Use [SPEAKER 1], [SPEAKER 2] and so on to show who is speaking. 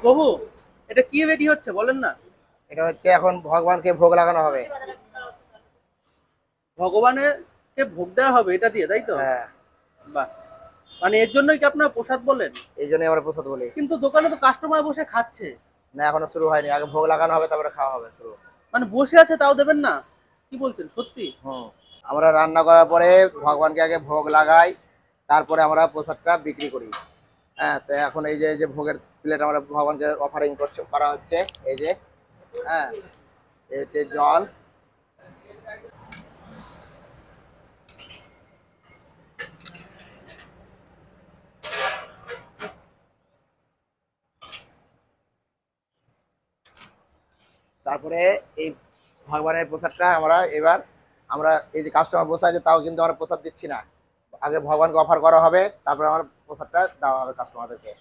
[SPEAKER 1] প্রভু, এটা কি রেডি হচ্ছে বলেন না?
[SPEAKER 2] এটা হচ্ছে এখন ভগবানকে ভোগ লাগানো হবে।
[SPEAKER 1] ভগবানের কে ভোগ দেওয়া হবে এটা দিয়ে, তাই তো?
[SPEAKER 2] হ্যাঁ,
[SPEAKER 1] বাহ। মানে এর জন্যই কি আপনারা প্রসাদ বলেন?
[SPEAKER 2] এই জন্যই আমরা প্রসাদ বলি।
[SPEAKER 1] কিন্তু দোকানে তো কাস্টমার বসে খাচ্ছে।
[SPEAKER 2] না, এখনো শুরু হয়নি, আগে ভোগ লাগানো হবে তারপরে খাওয়া হবে শুরু।
[SPEAKER 1] মানে বসে আছে তাও দেবেন না? কি বলছেন সত্যি?
[SPEAKER 2] হুম। আমরা রান্না করার পরে ভগবানকে আগে ভোগ লাগাই, তারপরে আমরা প্রসাদটা বিক্রি করি। হ্যাঁ, তো এখন এই যে ভোগের প্লেট আমরা ভগবানকে অফারিং করা হচ্ছে। এই যে, হ্যাঁ, এই হচ্ছে জল। তারপরে এই ভগবানের প্রসাদটা আমরা এবার, আমরা এই যে কাস্টমার বসে আছে তাও কিন্তু আমরা প্রসাদ দিচ্ছি না, আগে ভগবানকে অফার করা হবে, তারপরে আমার প্রসাদটা দেওয়া হবে কাস্টমারদেরকে।